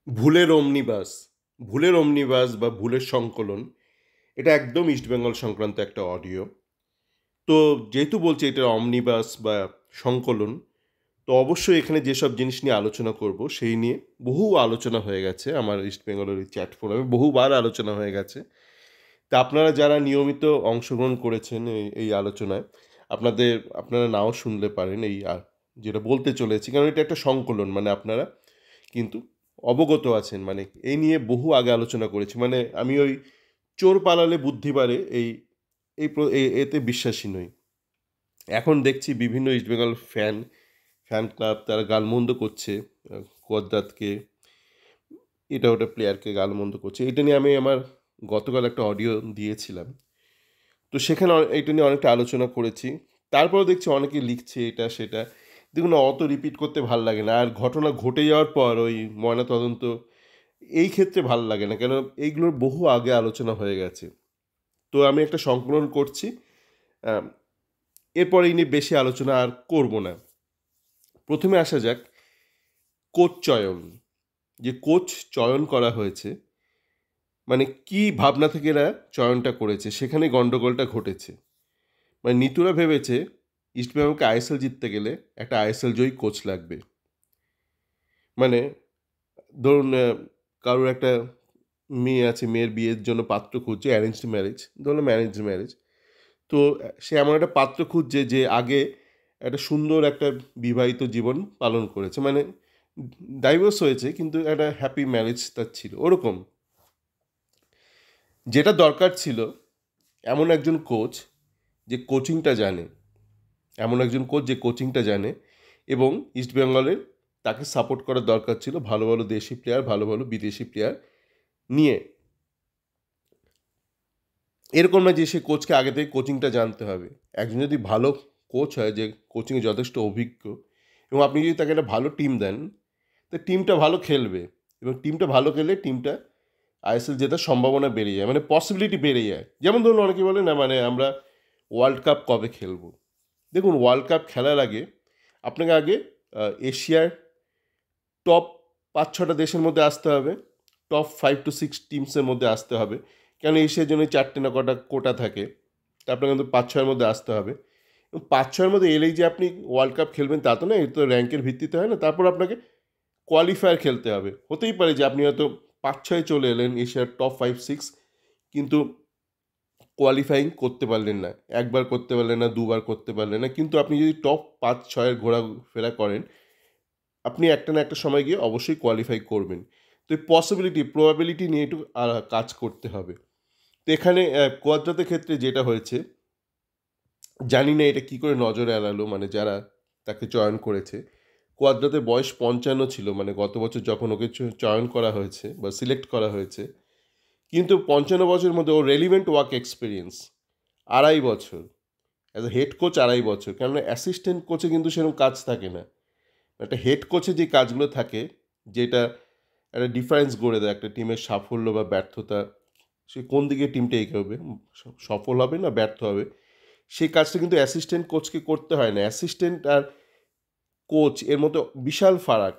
ভুলের অমনিবাস, ভুলের অমনিবাস বা ভুলের সংকলন এটা একদম ইস্টবেঙ্গল সংক্রান্ত একটা অডিও। তো যেহেতু বলছি এটা অমনিবাস বা সংকলন, তো অবশ্যই এখানে যেসব জিনিস নিয়ে আলোচনা করব সেই নিয়ে বহু আলোচনা হয়ে গেছে আমার ইস্টবেঙ্গলের এই চ্যাট ফোরামে, বহুবার আলোচনা হয়ে গেছে। তা আপনারা যারা নিয়মিত অংশগ্রহণ করেছেন এই আলোচনায়, আপনারা নাও শুনতে পারেন যেটা বলতে চলেছি, কারণ এটা একটা সংকলন, মানে আপনারা কিন্তু অবগত আছেন, মানে এই নিয়ে বহু আগে আলোচনা করেছি। মানে আমি ওই চোর পালালে বুদ্ধি বাড়ে এতে বিশ্বাসী নই। এখন দেখছি বিভিন্ন ইস্টবেঙ্গল ফ্যান ক্লাব তারা গালমন্দ করছে কোয়াদ্রাতকে, এটা ওটা প্লেয়ারকে গালমন্দ করছে। এটা নিয়ে আমি আমার গতকাল একটা অডিও দিয়েছিলাম, তো সেখানে এটা নিয়ে অনেকটা আলোচনা করেছি। তারপরেও দেখছি অনেকে লিখছে এটা সেটা, দেখুন অত রিপিট করতে ভাল লাগে না। আর ঘটনা ঘটে যাওয়ার পর ওই ময়নাতদন্ত এই ক্ষেত্রে ভাল লাগে না, কেন এইগুলোর বহু আগে আলোচনা হয়ে গেছে। তো আমি একটা সংকলন করছি, আম, এরপরে এই নিয়ে বেশি আলোচনা আর করব না। প্রথমে আসা যাক কোচ চয়ন। যে কোচ চয়ন করা হয়েছে, মানে কি ভাবনা থেকে এরা চয়নটা করেছে, সেখানে গন্ডগোলটা ঘটেছে। মানে নিতুরা ভেবেছে ইস্টবেঙ্গলকে আইএসএল জিততে গেলে একটা আইএসএল জয়ী কোচ লাগবে। মানে ধরুন কারোর একটা মেয়ে আছে, মেয়ের বিয়ের জন্য পাত্র খুঁজছে, অ্যারেঞ্জড ম্যারেজ, ধরুন অ্যারেঞ্জড ম্যারেজ। তো সে এমন একটা পাত্র খুঁজছে যে আগে একটা সুন্দর একটা বিবাহিত জীবন পালন করেছে, মানে ডাইভোর্স হয়েছে কিন্তু একটা হ্যাপি ম্যারেজ তার ছিল, ওরকম। যেটা দরকার ছিল এমন একজন কোচ যে কোচিংটা জানে, এমন একজন কোচ যে কোচিংটা জানে, এবং ইস্টবেঙ্গলের তাকে সাপোর্ট করার দরকার ছিল ভালো ভালো দেশি প্লেয়ার, ভালো ভালো বিদেশি প্লেয়ার নিয়ে। এরকম না যে সে কোচকে আগে থেকে কোচিংটা জানতে হবে। একজন যদি ভালো কোচ হয়, যে কোচিংয়ে যথেষ্ট অভিজ্ঞ, এবং আপনি যদি তাকে একটা ভালো টিম দেন, তো টিমটা ভালো খেলবে, এবং টিমটা ভালো খেললে টিমটা আইএসএল জেতার সম্ভাবনা বেড়ে যায়, মানে পসিবিলিটি বেড়ে যায়। যেমন ধরুন অনেকে বলে না, মানে আমরা ওয়ার্ল্ড কাপ কবে খেলবো। দেখুন ওয়ার্ল্ড কাপ খেলার আগে আপনাকে আগে এশিয়ার টপ ৫-৬টা দেশের মধ্যে আসতে হবে, টপ 5 to 6 টিমসের মধ্যে আসতে হবে। কেন এশিয়ার জন্য 4টে না কটা কোটা থাকে, তা আপনাকে কিন্তু ৫-৬-এর মধ্যে আসতে হবে। এবং ৫-৬-এর মধ্যে এলেই যে আপনি ওয়ার্ল্ড কাপ খেলবেন তা তো না, এটা তো র্যাঙ্কের ভিত্তিতে হয় না। তারপর আপনাকে কোয়ালিফায়ার খেলতে হবে। হতেই পারে যে আপনি হয়তো ৫-৬ চলে এলেন এশিয়ার টপ 5-6, কিন্তু কোয়ালিফাইং করতে পারলেন না, একবার করতে পারলেন না, দুবার করতে পারলেন না। কিন্তু আপনি যদি টপ ৫-৬-এর ঘোরাফেরা করেন, আপনি একটা না একটা সময় গিয়ে অবশ্যই কোয়ালিফাই করবেন। তো এই পসিবিলিটি প্রবাবিলিটি নিয়ে একটু কাজ করতে হবে। তো এখানে কোয়াদ্রাতের ক্ষেত্রে যেটা হয়েছে, জানি না এটা কী করে নজরে এড়ালো, মানে যারা তাকে চয়ন করেছে। কোয়াদ্রাতের বয়স ৫৫ ছিল, মানে গত বছর যখন ওকে চয়ন করা হয়েছে বা সিলেক্ট করা হয়েছে। কিন্তু ৫৫ বছরের মধ্যে ওর রেলিভেন্ট ওয়ার্ক এক্সপিরিয়েন্স ২.৫ বছর। অ্যাজ এ হেড কোচ ২.৫ বছর, কেননা অ্যাসিস্ট্যান্ট কোচে কিন্তু সেরকম কাজ থাকে না। একটা হেড কোচে যে কাজগুলো থাকে, যেটা একটা ডিফারেন্স গড়ে দেয় একটা টিমের সাফল্য বা ব্যর্থতা, সে কোন দিকে টিমটা এগোবে, সফল হবে না ব্যর্থ হবে, সেই কাজটা কিন্তু অ্যাসিস্ট্যান্ট কোচকে করতে হয় না। অ্যাসিস্ট্যান্ট আর কোচ এর মতো বিশাল ফারাক।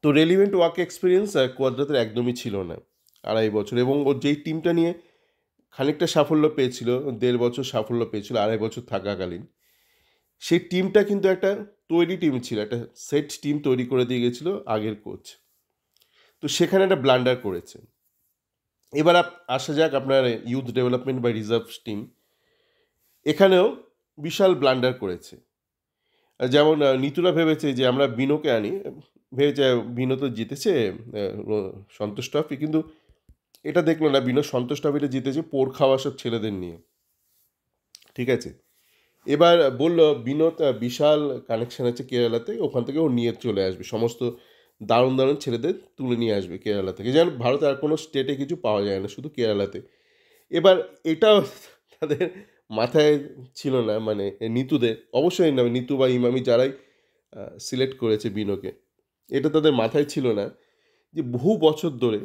তো রেলিভেন্ট ওয়ার্ক এক্সপিরিয়েন্স কোয়াদ্রাতের একদমই ছিল না ২.৫ বছর। এবং ও যেই টিমটা নিয়ে খানিকটা সাফল্য পেয়েছিল, ১.৫ বছর সাফল্য পেয়েছিল ২.৫ বছর থাকাকালীন, সেই টিমটা কিন্তু একটা তৈরি টিম ছিল, একটা সেট টিম তৈরি করে দিয়ে গেছিলো আগের কোচ। তো সেখানে একটা ব্লান্ডার করেছে। এবার আসা যাক আপনার ইউথ ডেভেলপমেন্ট বা রিজার্ভ টিম, এখানেও বিশাল ব্লান্ডার করেছে। যেমন নিতুরা ভেবেছে যে আমরা বিনোকে আনি, ভেবেছে বিনো তো জিতেছে সন্তোষ ট্রফি, কিন্তু এটা দেখলো না বিনো সন্তোষ ট্রফিটা জিতেছে পোর খাওয়া সব ছেলেদের নিয়ে। ঠিক আছে, এবার বলল বিনোদ বিশাল কানেকশন আছে কেরালাতে, ওখান থেকে ও নিয়ে চলে আসবে সমস্ত দারুণ দারুণ ছেলেদের তুলে নিয়ে আসবে কেরালা থেকে, যেন ভারতে আর কোনো স্টেটে কিছু পাওয়া যায় না, শুধু কেরালাতে। এবার এটাও তাদের মাথায় ছিল না, মানে নিতুদের অবশ্যই না, নিতু বা ইমামি যারাই সিলেক্ট করেছে বিনোকে, এটা তাদের মাথায় ছিল না যে বহু বছর ধরে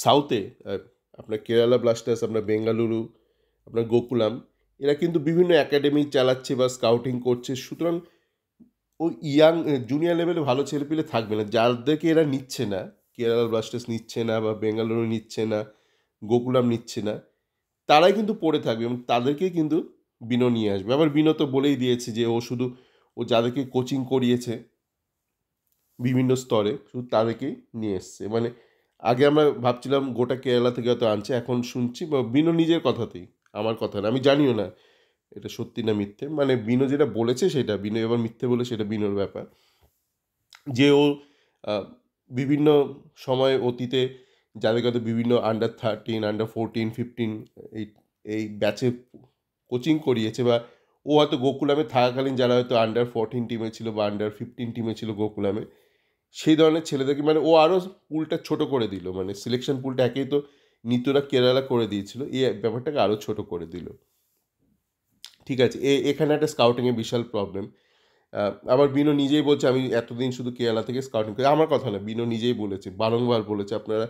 সাউথে আপনার কেরালা ব্লাস্টার্স, আপনার বেঙ্গালুরু, আপনার গোকুলাম, এরা কিন্তু বিভিন্ন একাডেমি চালাচ্ছে বা স্কাউটিং করছে। সুতরাং ওই ইয়াং জুনিয়র লেভেলে ভালো ছেলেপিলে থাকবে না, যাদেরকে এরা নিচ্ছে না, কেরালা ব্লাস্টার্স নিচ্ছে না বা বেঙ্গালুরু নিচ্ছে না, গোকুলাম নিচ্ছে না, তারাই কিন্তু পড়ে থাকবে এবং তাদেরকেই কিন্তু বিনো নিয়ে আসবে। আবার বিনো তো বলেই দিয়েছে যে ও যাদেরকে কোচিং করিয়েছে বিভিন্ন স্তরে শুধু তাদেরকেই নিয়ে এসছে। মানে আগে আমরা ভাবছিলাম গোটা কেরালা থেকে হয়তো আনছে, এখন শুনছি বা বিনো নিজের কথাতেই, আমার কথা না, আমি জানিও না এটা সত্যি না মিথ্যে, মানে বিনো যেটা বলেছে সেটা, বিনো এবার মিথ্যে বলে সেটা বিনোর ব্যাপার, যে ও আহ, বিভিন্ন সময় অতীতে যাদেরকে হয়তো বিভিন্ন আন্ডার 13, আন্ডার 14, 15 এই এই ব্যাচে কোচিং করিয়েছে, বা ও হয়তো গোকুলামে থাকাকালীন যারা হয়তো আন্ডার 14 টিমে ছিল বা আন্ডার 15 টিমে ছিল গোকুলামে, সেই ধরনের ছেলেদেরকে মানে ও আরও পুলটা ছোট করে দিল, মানে সিলেকশন পুলটা একেই তো নিত্যরা কেরালা করে দিয়েছিল, এই ব্যাপারটাকে আরও ছোট করে দিল। ঠিক আছে, এখানে একটা স্কাউটিংয়ে বিশাল প্রবলেম। আবার বিনো নিজেই বলছে আমি এতদিন শুধু কেরালা থেকে স্কাউটিং করি, আমার কথা না, বিনো নিজেই বলেছে, বারংবার বলেছে, আপনারা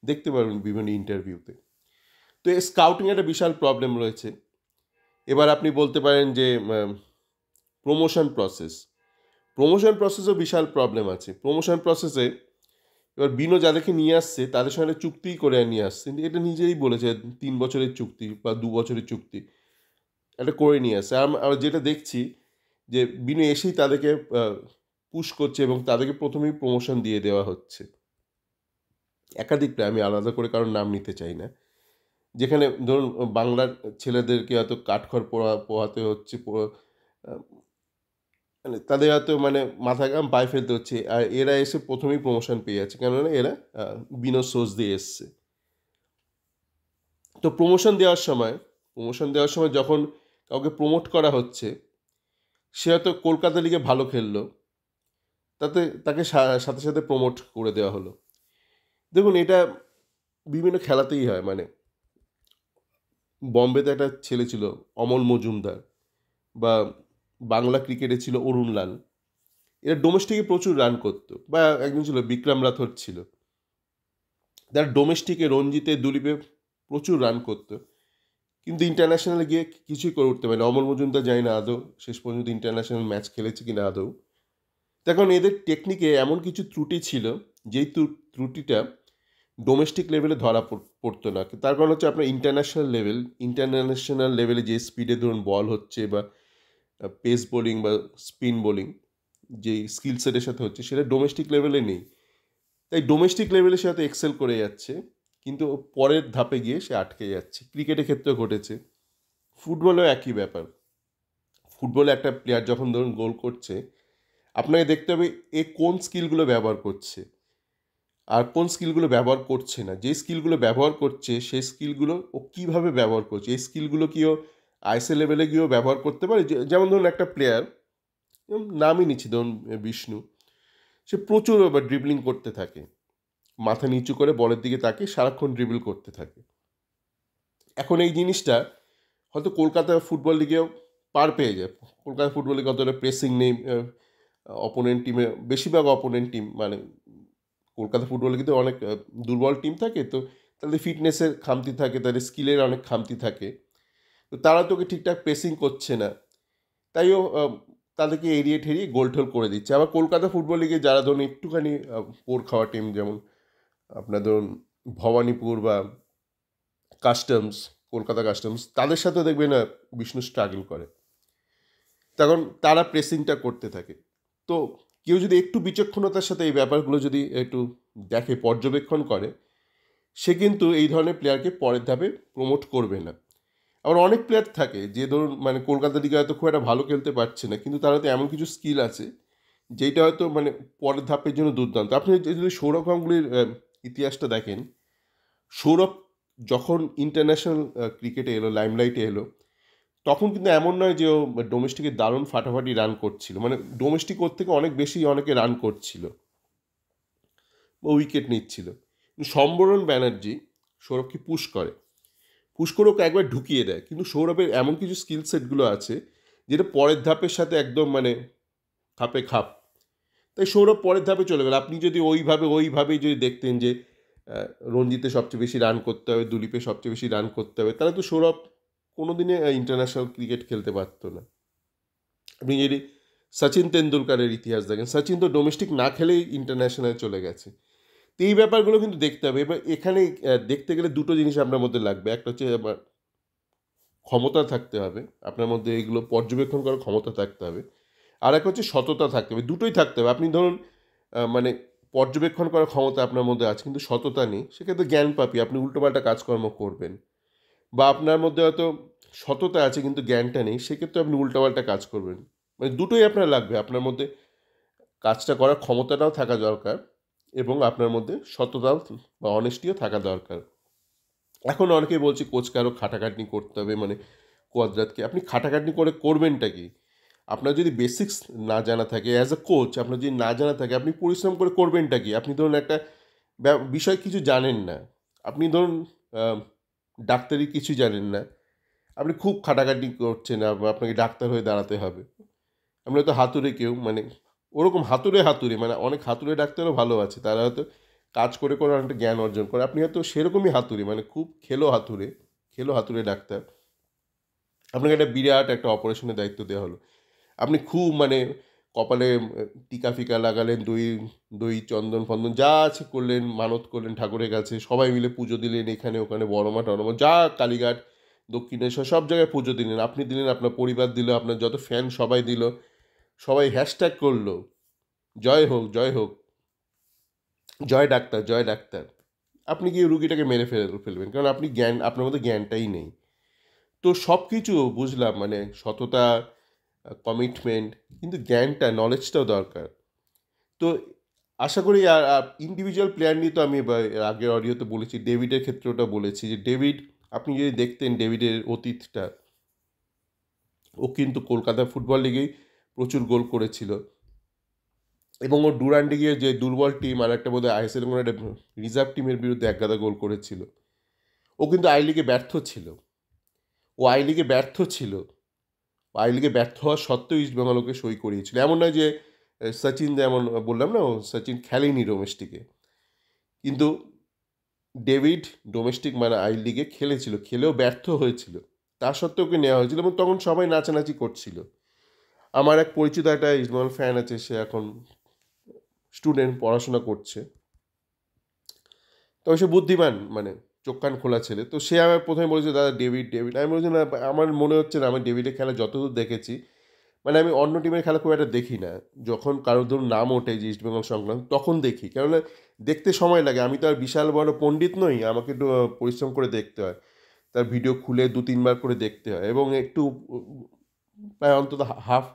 দেখতে পারবেন বিভিন্ন ইন্টারভিউতে। তো এই স্কাউটিংয়ে একটা বিশাল প্রবলেম রয়েছে। এবার আপনি বলতে পারেন যে প্রমোশন প্রসেসও বিশাল প্রবলেম আছে। প্রমোশন প্রসেসে এবার বিনো যাদেরকে নিয়ে আসছে তাদের সঙ্গে একটা চুক্তি করে নিয়ে আসছে, এটা নিজেই বলেছে 3 বছরের চুক্তি বা 2 বছরের চুক্তি একটা করে নিয়ে আসছে। আর যেটা দেখছি যে বিনো এসেই তাদেরকে পুশ করছে এবং তাদেরকে প্রথমেই প্রমোশন দিয়ে দেওয়া হচ্ছে একাধিক প্রায়, আমি আলাদা করে কারোর নাম নিতে চাই না, যেখানে ধরুন বাংলার ছেলেদেরকে হয়তো কাঠখড় পোহাতে হচ্ছে, আহ, মানে তাদের হয়তো মানে মাথা ঘাম পায়ে ফেলতে হচ্ছে, আর এরা এসে প্রথমেই প্রমোশন পেয়ে যাচ্ছে, কেননা এরা বিনো সোর্স দিয়ে এসছে। তো প্রমোশন দেওয়ার সময় যখন কাউকে প্রমোট করা হচ্ছে, সে হয়তো কলকাতা লিগে ভালো খেললো, তাকে সাথে সাথে প্রমোট করে দেওয়া হলো। দেখুন এটা বিভিন্ন খেলাতেই হয়, মানে বম্বেতে একটা ছেলে ছিল অমল মজুমদার, বা বাংলা ক্রিকেটে ছিল অরুণ লাল, এরা ডোমেস্টিকে প্রচুর রান করতো, বা একজন ছিল বিক্রম রাথোর ছিল, তারা ডোমেস্টিকে রঞ্জিতে দুলীপে প্রচুর রান করতো, কিন্তু ইন্টারন্যাশনালে গিয়ে কিছুই করে উঠতে পারে না। অমল মজুমদার জানি না আদৌ শেষ পর্যন্ত ইন্টারন্যাশনাল ম্যাচ খেলেছে কিনা আদৌ। তখন এদের টেকনিকে এমন কিছু ত্রুটি ছিল, যেই ত্রুটিটা ডোমেস্টিক লেভেলে ধরা পড়তো না। তার কারণ হচ্ছে আপনার ইন্টারন্যাশনাল লেভেলে যে স্পিডে ধরুন বল হচ্ছে, বা পেস বোলিং বা স্পিন বোলিং যেই স্কিল সেটের সাথে হচ্ছে, সেটা ডোমেস্টিক লেভেলে নেই। তাই ডোমেস্টিক লেভেলে সে হয়তো এক্সেল করে যাচ্ছে, কিন্তু পরের ধাপে গিয়ে সে আটকে যাচ্ছে। ক্রিকেটের ক্ষেত্রেও ঘটেছে, ফুটবলেও একই ব্যাপার। ফুটবলে একটা প্লেয়ার যখন ধরুন গোল করছে, আপনাকে দেখতে হবে এ কোন স্কিলগুলো ব্যবহার করছে আর কোন স্কিলগুলো ব্যবহার করছে না। যে স্কিলগুলো ব্যবহার করছে সেই স্কিলগুলো ও কীভাবে ব্যবহার করছে, এই স্কিলগুলো কি ও আইএসএ লেভেলে গিয়েও ব্যবহার করতে পারে। যেমন ধরুন একটা প্লেয়ার, নামই নিচ্ছি, ধরুন বিষ্ণু, সে প্রচুর এবার ড্রিবলিং করতে থাকে, মাথা নিচু করে বলের দিকে তাকে সারাক্ষণ ড্রিবল করতে থাকে। এখন এই জিনিসটা হয়তো কলকাতা ফুটবল লিগেও পার পেয়ে যায়। কলকাতা ফুটবল লিগে অতটা প্রেসিং নেই, অপোনেন্ট টিমে বেশিরভাগ অপোনেন্ট টিম, মানে কলকাতা ফুটবলে কিন্তু অনেক দুর্বল টিম থাকে, তো তাদের ফিটনেসের খামতি থাকে, তাদের স্কিলের অনেক খামতি থাকে, তো তারা তোকে ঠিকঠাক প্রেসিং করছে না, তাইও তাদেরকে এড়িয়ে ঠেরিয়ে গোল টোল করে দিচ্ছে। আবার কলকাতা ফুটবল লিগে যারা ধরুন একটুখানি পোর খাওয়া টিম, যেমন আপনার ধরুন ভবানীপুর বা কাস্টমস, কলকাতা কাস্টমস, তাদের সাথে দেখবেন না বিষ্ণু স্ট্রাগল করে, তখন তারা প্রেসিংটা করতে থাকে। তো কেউ যদি একটু বিচক্ষণতার সাথে এই ব্যাপারগুলো যদি একটু দেখে, পর্যবেক্ষণ করে, সে কিন্তু এই ধরনের প্লেয়ারকে পরের ধাপে প্রমোট করবে না। আবার অনেক প্লেয়ার থাকে যে ধরুন মানে কলকাতা লিগে হয়তো খুব একটা ভালো খেলতে পারছে না, কিন্তু তার হয়তো এমন কিছু স্কিল আছে যেটা হয়তো মানে পরের ধাপের জন্য দুর্দান্ত। আপনি যদি সৌরভ গাঙ্গুলির ইতিহাসটা দেখেন, সৌরভ যখন ইন্টারন্যাশনাল ক্রিকেটে এলো, লাইমলাইটে এলো, তখন কিন্তু এমন নয় যে ও ডোমেস্টিকে দারুণ ফাটাফাটি রান করছিল, মানে ডোমেস্টিক ওর থেকে অনেক বেশি অনেকে রান করছিল বা উইকেট নিচ্ছিল, কিন্তু সম্বরণ ব্যানার্জি সৌরভকে পুশ করে ওকে একবার ঢুকিয়ে দেয়। কিন্তু সৌরভের এমন কিছু স্কিল সেটগুলো আছে যেটা পরের ধাপের সাথে একদম মানে খাপে খাপ, তাই সৌরভ পরের ধাপে চলে গেল। আপনি যদি ওইভাবেই যদি দেখতেন যে রঞ্জিতে সবচেয়ে বেশি রান করতে হবে, দুলীপে সবচেয়ে বেশি রান করতে হবে, তাহলে তো সৌরভ কোনো দিনে ইন্টারন্যাশনাল ক্রিকেট খেলতে পারতো না। আপনি যদি সচিন তেন্ডুলকারের ইতিহাস দেখেন, সচিন তো ডোমেস্টিক না খেলেই ইন্টারন্যাশনাল চলে গেছে। তো এই ব্যাপারগুলো কিন্তু দেখতে হবে। এবার এখানে দেখতে গেলে দুটো জিনিস আপনার মধ্যে লাগবে। একটা হচ্ছে আমার ক্ষমতা থাকতে হবে, আপনার মধ্যে এগুলো পর্যবেক্ষণ করার ক্ষমতা থাকতে হবে। আর একটা হচ্ছে সততা থাকতে হবে, দুটোই থাকতে হবে। আপনি ধরুন মানে পর্যবেক্ষণ করার ক্ষমতা আপনার মধ্যে আছে কিন্তু সততা নেই, সেক্ষেত্রে জ্ঞান পাপী, আপনি উল্টোপাল্টা কাজকর্ম করবেন। বা আপনার মধ্যে হয়তো সততা আছে কিন্তু জ্ঞানটা নেই, সেক্ষেত্রে আপনি উল্টোপাল্টা কাজ করবেন। মানে দুটোই আপনার লাগবে, আপনার মধ্যে কাজটা করার ক্ষমতাটাও থাকা দরকার এবং আপনার মধ্যে সততাও বা অনেস্টিও থাকা দরকার। এখন অনেকেই বলছে কোচকে আরও খাটাখাটনি করতে হবে, মানে কোয়াদ্রাতকে আপনি খাটাখাটনি করে করবেনটা কি? আপনার যদি বেসিক্স না জানা থাকে অ্যাজ আ কোচ, আপনার যদি না জানা থাকে আপনি পরিশ্রম করে করবেনটা কি? আপনি ধরুন একটা বিষয় কিছু জানেন না, আপনি ধরুন আহ, ডাক্তারি কিছু জানেন না, আপনি খুব খাটাখাটনি করছেন, আপনাকে ডাক্তার হয়ে দাঁড়াতে হবে। আপনি হয়তো হাতুড়ে কেউ, মানে ওরকম হাতুড়ে হাতুড়ে, মানে অনেক হাতুড়ে ডাক্তারও ভালো আছে, তারা হয়তো কাজ করে করে অনেকটা জ্ঞান অর্জন করে। আপনি হয়তো সেরকমই হাতুড়ে, মানে খুব খেলো হাতুড়ে ডাক্তার, আপনাকে একটা বিরাট একটা অপারেশনের দায়িত্ব দেওয়া হলো, আপনি খুব মানে কপালে টিকা ফিকা লাগালেন, দই দই চন্দন ফন্দন যা আছে করলেন, মানত করলেন ঠাকুরের কাছে, সবাই মিলে পুজো দিলেন, এখানে ওখানে বড়মা টড়মা যা, কালীঘাট দক্ষিণেশ্বর সব জায়গায় পুজো দিলেন, আপনি দিলেন, আপনার পরিবার দিল, আপনার যত ফ্যান সবাই দিল, সবাই হ্যাশট্যাগ করলো, জয় হোক জয় হোক, জয় ডাক্তার জয় ডাক্তার। আপনি কি রুগীটাকে মেরে ফেলবেন, কারণ আপনি জ্ঞান, আপনার মধ্যে জ্ঞানটাই নেই। তো সব কিছু বুঝলাম, মানে সততা, কমিটমেন্ট, কিন্তু জ্ঞানটা, নলেজটাও দরকার। তো আশা করি, আর ইন্ডিভিজুয়াল প্লেয়ার নিয়ে তো আমি এর আগের অডিওতে বলেছি, ডেভিডের ক্ষেত্রে ওটা বলেছি যে ডেভিড, আপনি যদি দেখতেন ডেভিডের অতীতটা, ও কিন্তু কলকাতা ফুটবল লিগেই প্রচুর গোল করেছিল এবং ও ডুরান্ডে গিয়ে যে দুর্বল টিম আর একটা বোধহয় আইএসএল কোনো একটা রিজার্ভ টিমের বিরুদ্ধে একগাদা গোল করেছিল। ও কিন্তু আই লিগে ব্যর্থ ছিল, ও আই লিগে ব্যর্থ ছিল, আই লিগে ব্যর্থ হওয়া সত্ত্বেও ইস্টবেঙ্গল ওকে সই করিয়েছিল। এমন নয় যে সচিন, যেমন বললাম না, ও সচিন খেলেনি ডোমেস্টিকে, কিন্তু ডেভিড ডোমেস্টিক মানে আই লিগে খেলেছিল, খেলেও ব্যর্থ হয়েছিল, তা সত্ত্বেও ওকে নেওয়া হয়েছিল এবং তখন সবাই নাচানাচি করছিল। আমার এক পরিচিত একটা ইস্টবেঙ্গল ফ্যান আছে, সে এখন স্টুডেন্ট, পড়াশোনা করছে, তবে সে বুদ্ধিমান, মানে চোখ কান খোলা ছেলে। তো সে আমার প্রথমে বলেছে, দাদা ডেভিড ডেভিড, আমি বলছি না, আমার মনে হচ্ছে না, আমি ডেভিডের খেলা যতদূর দেখেছি, মানে আমি অন্য টিমের খেলা খুব একটা দেখি না, যখন কারোর ধরুন নাম ওঠে যে ইস্টবেঙ্গল সংক্রান্ত তখন দেখি, কেননা দেখতে সময় লাগে, আমি তো আর বিশাল বড় পণ্ডিত নই, আমাকে একটু পরিশ্রম করে দেখতে হয়, তার ভিডিও খুলে 2-3 বার করে দেখতে হয় এবং একটু প্রায় অন্তত হাফ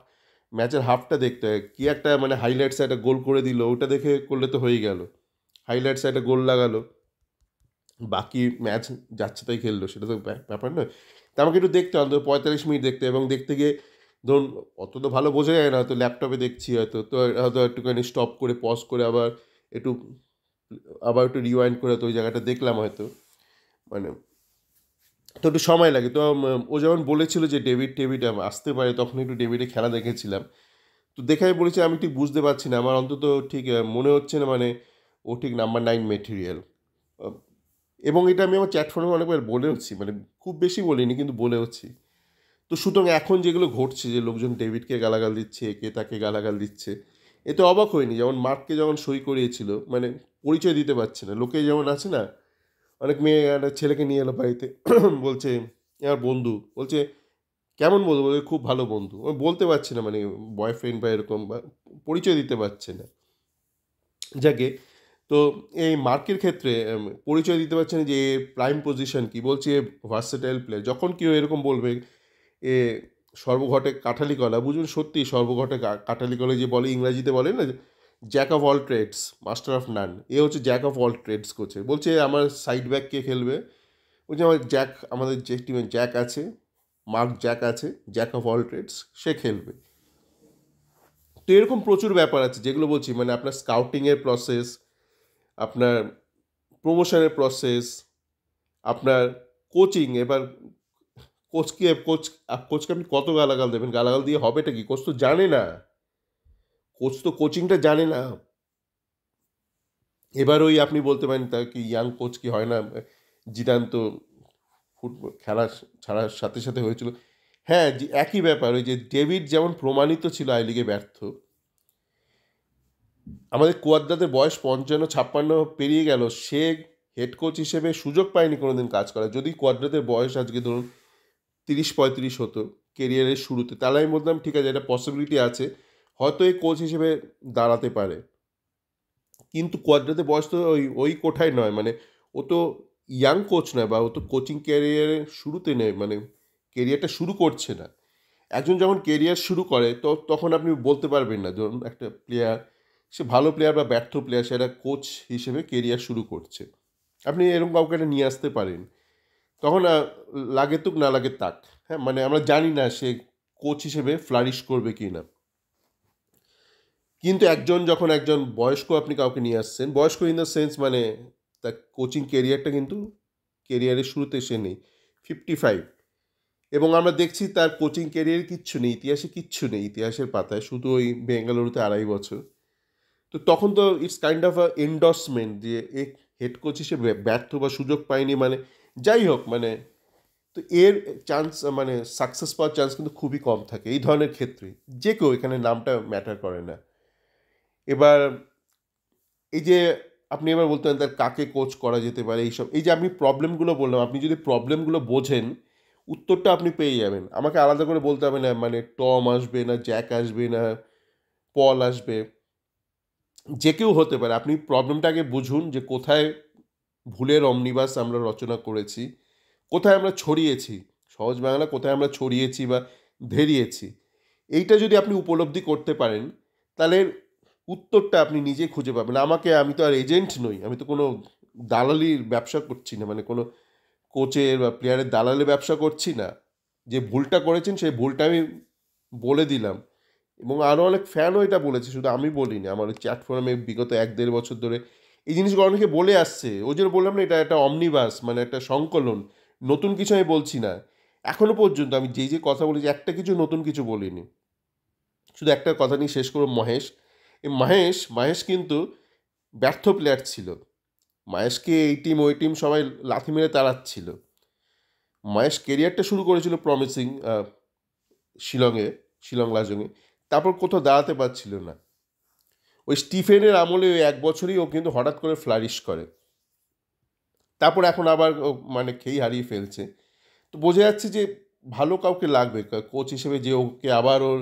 ম্যাচের হাফটা দেখতে হয়, কি একটা মানে হাইলাইটসে একটা গোল করে দিল, ওটা দেখে করলে তো হয়ে গেল, হাইলাইটসে একটা গোল লাগালো, বাকি ম্যাচ যাচ্ছে তাই খেললো, সেটা তো ব্যাপার নয়। তা আমাকে একটু দেখতে হয়, অন্তত 45 মিনিট দেখতে, এবং দেখতে গিয়ে ধরুন অত তো ভালো বোঝা যায় না, হয়তো ল্যাপটপে দেখছি, হয়তো তো হয়তো একটুখানি স্টপ করে পজ করে একটু আবার একটু রিওয়াইন্ড করে তো ওই জায়গাটা দেখলাম হয়তো, মানে তো একটু সময় লাগে। তো ও যখন বলেছিল যে ডেভিড টেভিড আসতে পারে, তখন একটু ডেভিডের খেলা দেখেছিলাম। তো দেখে আমি বলেছি, আমি ঠিক বুঝতে পারছি না, আমার অন্তত ঠিক মনে হচ্ছে না, মানে ও ঠিক নাম্বার 9 মেটেরিয়াল। এবং এটা আমি আমার চ্যাট ফোনে অনেকবার বলেওছি, মানে খুব বেশি বলিনি কিন্তু বলেওছি। তো সুতরাং এখন যেগুলো ঘটছে, যে লোকজন ডেভিডকে গালাগাল দিচ্ছে, একে তাকে গালাগাল দিচ্ছে, এতে অবাক হয়নি। যেমন মার্ককে যখন সই করিয়েছিল, মানে পরিচয় দিতে পারছে না, লোকে যেমন আছে না, অনেক মেয়ে একটা ছেলেকে নিয়ে এলো বাড়িতে বলছে আমার বন্ধু, বলছে কেমন বন্ধু, বলে খুব ভালো বন্ধু, ও বলতে পারছে না, মানে বয়ফ্রেন্ড বা এরকম, বা পরিচয় দিতে পারছে না যাকে। তো এই মার্কের ক্ষেত্রে পরিচয় দিতে পারছে না যে প্রাইম পজিশন কি, বলছে ভার্সেটাইল প্লেয়ার। যখন কেউ এরকম বলবে এ সর্বঘটে কাঠালি কলা, বুঝুন সত্যি সর্বঘটে কাঠালি কলা, যে বলে ইংরাজিতে বলে না, jack of all trades master of none, এ হচ্ছে জ্যাক অফ অল ট্রেডস করছে। বলছে আমার সাইড ব্যাক কে খেলবে, বলছে আমার জ্যাক, আমাদের যে টিমে জ্যাক আছে, মার্ক জ্যাক আছে, জ্যাক অফ অল ট্রেডস, সে খেলবে। তো এরকম প্রচুর ব্যাপার আছে যেগুলো বলছি, মানে আপনার স্কাউটিংয়ের প্রসেস, আপনার প্রমোশনের প্রসেস, আপনার কোচিং। এবার কোচকে আপনি কত গালাগাল দেবেন, গালাগাল দিয়ে হবেটা কি, কোচ তো জানে না, কোচ তো কোচিংটা জানে না। এবার ওই আপনি বলতে পারেন তা কি ইয়াং কোচ কি হয় না, জিদান তো ফুটবল খেলা ছাড়ার সাথে সাথে হয়েছিল, হ্যাঁ, যে একই ব্যাপার, ওই যে ডেভিড যেমন প্রমাণিত ছিল আই লিগে ব্যর্থ, আমাদের কুয়াদ্রাদের বয়স 55-56 পেরিয়ে গেল, সে হেড কোচ হিসেবে সুযোগ পায়নি কোনোদিন কাজ করার। যদি কুয়াদ্রাদের বয়স আজকে ধরুন 30-35 হতো কেরিয়ারের শুরুতে, তাহলে আমি বলতাম ঠিক আছে, এটা পসিবিলিটি আছে, হয়তো এই কোচ হিসেবে দাঁড়াতে পারে। কিন্তু কোয়াদ্রাতে বয়স তো ওই ওই কোঠায় নয়, মানে ও তো ইয়াং কোচ নয়, বা ও তো কোচিং ক্যারিয়ারের শুরুতে নেই, মানে কেরিয়ারটা শুরু করছে না। একজন যখন কেরিয়ার শুরু করে তো তখন আপনি বলতে পারবেন না, ধরুন একটা প্লেয়ার, সে ভালো প্লেয়ার বা ব্যর্থ প্লেয়ার, সেটা কোচ হিসেবে কেরিয়ার শুরু করছে, আপনি এরকম কাউকে একটা নিয়ে আসতে পারেন। তখন লাগে তুক না লাগে তাক, হ্যাঁ, মানে আমরা জানি না সে কোচ হিসেবে ফ্লারিশ করবে কি না। কিন্তু একজন যখন একজন বয়স্ক আপনি কাউকে নিয়ে আসছেন, বয়স্ক ইন দ্য সেন্স মানে তার কোচিং কেরিয়ারটা কিন্তু কেরিয়ারের শুরুতে সে নেই, 55, এবং আমরা দেখছি তার কোচিং ক্যারিয়ারে কিচ্ছু নেই, ইতিহাসে কিচ্ছু নেই, ইতিহাসের পাতায় শুধু ওই বেঙ্গালুরুতে 2.5 বছর। তো তখন তো it's kind of a endorsement যে এ হেড কোচ হিসেবে ব্যর্থ বা সুযোগ পায়নি, মানে যাই হোক, মানে তো এর চান্স, মানে সাকসেস পাওয়ার চান্স কিন্তু খুবই কম থাকে এই ধরনের ক্ষেত্রে। যে কেউ, এখানে নামটা ম্যাটার করে না। এবার এই যে আপনি এবার বলতে পারেন তার কাকে কোচ করা যেতে পারে, এইসব এই যে আমি প্রবলেমগুলো বললাম, আপনি যদি প্রবলেমগুলো বোঝেন, উত্তরটা আপনি পেয়ে যাবেন, আমাকে আলাদা করে বলতে হবে না, মানে টম আসবে না, জ্যাক আসবে না, পল আসবে, যে কেউ হতে পারে। আপনি প্রবলেমটা আগে বুঝুন যে কোথায় ভুলের অমনিবাস আমরা রচনা করেছি, কোথায় আমরা ছড়িয়েছি, সহজ বাংলা কোথায় আমরা ছড়িয়েছি বা ধেরিয়েছি, এইটা যদি আপনি উপলব্ধি করতে পারেন, তাহলে উত্তরটা আপনি নিজে খুঁজে পাবেন। আমি তো আর এজেন্ট নই, আমি তো কোনো দালালির ব্যবসা করছি না, মানে কোনো কোচের বা প্লেয়ারের দালালি ব্যবসা করছি না। যে ভুলটা করেছেন সেই ভুলটা আমি বলে দিলাম, এবং আরও অনেক ফ্যানও এটা বলেছে, শুধু আমি বলিনি, আমার ওই চ্যাট ফোরামে বিগত 1-1.5 বছর ধরে এই জিনিসগুলো অনেকে বলে আসছে। ওই জন্য বললাম না, এটা একটা অমনিবাস, মানে একটা সংকলন, নতুন কিছু আমি বলছি না। এখনও পর্যন্ত আমি যেই যে কথা বলেছি, একটা কিছু নতুন কিছু বলিনি। শুধু একটা কথা নিয়ে শেষ করব, মহেশ। এই মহেশ কিন্তু ব্যর্থ প্লেয়ার ছিল। মহেশকে এই টিম ওই টিম সবাই লাথি মেরে তাড়াচ্ছিল। মহেশ কেরিয়ারটা শুরু করেছিল প্রমিসিং শিলংয়ে, শিলং লাজংয়ে, তারপর কোথাও দাঁড়াতে পারছিল না। ওই স্টিফেনের আমলে ওই 1 বছরই ও কিন্তু হঠাৎ করে ফ্লারিশ করে, তারপর এখন আবার ও মানে খেই হারিয়ে ফেলছে। তো বোঝা যাচ্ছে যে ভালো কাউকে লাগবে কোচ হিসেবে, যে ওকে আবার ওর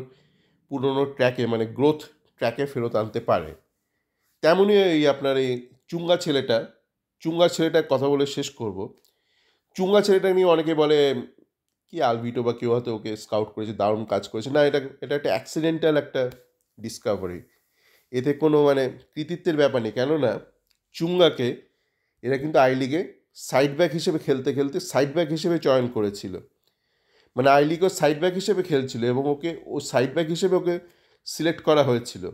পুরনো ট্র্যাকে, মানে গ্রোথ ট্র্যাকে ফেরত আনতে পারে। তেমনই এই আপনার এই চুঙ্গা ছেলেটা, চুঙ্গা ছেলেটার কথা বলে শেষ করব। চুঙ্গা ছেলেটা নিয়ে অনেকে বলে কি আলভিটো বা কেউ হয়তো ওকে স্কাউট করেছে, দারুণ কাজ করেছে, না, এটা এটা একটা অ্যাক্সিডেন্টাল একটা ডিসকভারি, এতে কোনো মানে কৃতিত্বের ব্যাপার নেই। কেননা চুঙ্গাকে এরা কিন্তু আই লিগে সাইড ব্যাক হিসেবে খেলতে খেলতে সাইড ব্যাক হিসেবে চয়ন করেছিল, মানে আই লিগও সাইড ব্যাক হিসেবে খেলছিল, এবং ও সাইড ব্যাক হিসেবে ওকে সিলেক্ট করা হয়েছিল।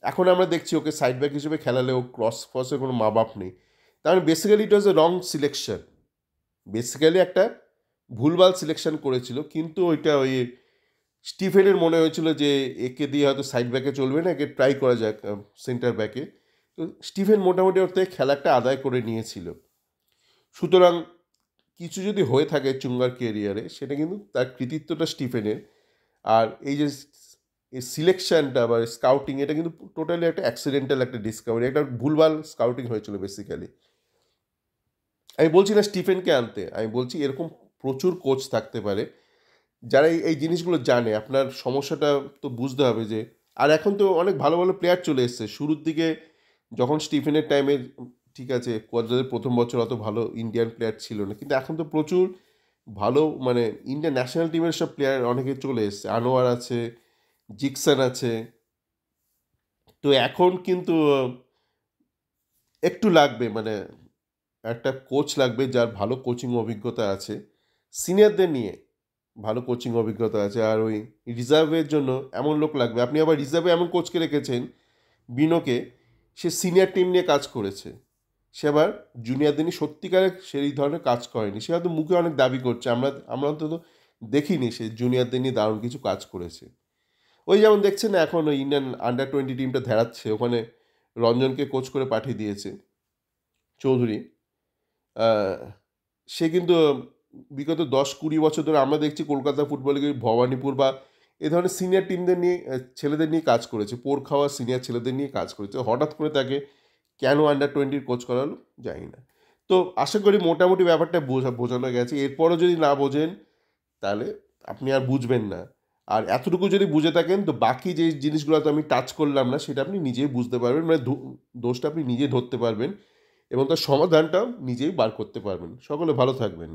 এখন আমরা দেখছি ওকে সাইড ব্যাক হিসেবে খেলালে ও ক্রস ফসের কোনো মা বাপ নেই। তার মানে বেসিক্যালি ইট ওয়াজ এ রং সিলেকশন, বেসিক্যালি একটা ভুলভাল সিলেকশন করেছিল। কিন্তু ওইটা ওই স্টিফেনের মনে হয়েছিল যে একে দিয়ে হয়তো সাইড ব্যাকে চলবে না, একে ট্রাই করা যাক সেন্টার ব্যাকে। তো স্টিফেন মোটামুটি ওর থেকে খেলাটা আদায় করে নিয়েছিল। সুতরাং কিছু যদি হয়ে থাকে চুঙ্গার কেরিয়ারে, সেটা কিন্তু তার কৃতিত্বটা স্টিফেনের। আর এই যে সিলেকশনটা বা স্কাউটিং, এটা কিন্তু টোটালি একটা অ্যাক্সিডেন্টাল একটা ডিসকভারি, একটা ভুলভাল স্কাউটিং হয়েছিল বেসিক্যালি। আমি বলছি না স্টিফেনকে আনতে, আমি বলছি এরকম প্রচুর কোচ থাকতে পারে যারা এই জিনিসগুলো জানে। আপনার সমস্যাটা তো বুঝতে হবে যে, আর এখন তো অনেক ভালো ভালো প্লেয়ার চলে এসছে। শুরুর দিকে যখন স্টিফেনের টাইমে ঠিক আছে, কোয়াদ্রাদের প্রথম বছর অত ভালো ইন্ডিয়ান প্লেয়ার ছিল না, কিন্তু এখন তো প্রচুর ভালো, মানে ইন্ডিয়ান ন্যাশনাল টিমের সব প্লেয়ার অনেকে চলে এসছে, আনোয়ার আছে, জিকসন আছে। তো এখন কিন্তু একটু লাগবে, মানে একটা কোচ লাগবে যার ভালো কোচিং অভিজ্ঞতা আছে, সিনিয়রদের নিয়ে ভালো কোচিং অভিজ্ঞতা আছে। আর ওই রিজার্ভের জন্য এমন লোক লাগবে। আপনি আবার রিজার্ভে এমন কোচকে রেখেছেন, বিনোকে, সে সিনিয়র টিম নিয়ে কাজ করেছে, সে আবার জুনিয়রদের নিয়ে সত্যিকারের সেই ধরনের কাজ করেনি। সে হয়তো মুখে অনেক দাবি করছে, আমরা আমরা অন্তত দেখিনি সে জুনিয়রদের নিয়ে দারুণ কিছু কাজ করেছে। ওই যেমন দেখছেন না, এখন ওই ইন্ডিয়ান আন্ডার 20 টিমটা ধেরাচ্ছে, ওখানে রঞ্জনকে কোচ করে পাঠিয়ে দিয়েছে চৌধুরী। আহ, সে কিন্তু বিগত 10-20 বছর ধরে আমরা দেখছি কলকাতা ফুটবল লিগে ভবানীপুর বা এ ধরনের সিনিয়র টিমদের নিয়ে ছেলেদের নিয়ে কাজ করেছে, পোর খাওয়া সিনিয়র ছেলেদের নিয়ে কাজ করেছে। হঠাৎ করে তাকে কেন আন্ডার 20 কোচ করালো জানি না। তো আশা করি মোটামুটি ব্যাপারটা বোঝানো গেছে। এরপরও যদি না বোঝেন তাহলে আপনি আর বুঝবেন না। আর এতটুকু যদি বুঝে থাকেন তো বাকি যে জিনিসগুলো তো আমি টাচ করলাম না সেটা আপনি নিজেই বুঝতে পারবেন, মানে দোষটা আপনি নিজেই ধরতে পারবেন এবং তার সমাধানটাও নিজেই বার করতে পারবেন। সকলে ভালো থাকবেন।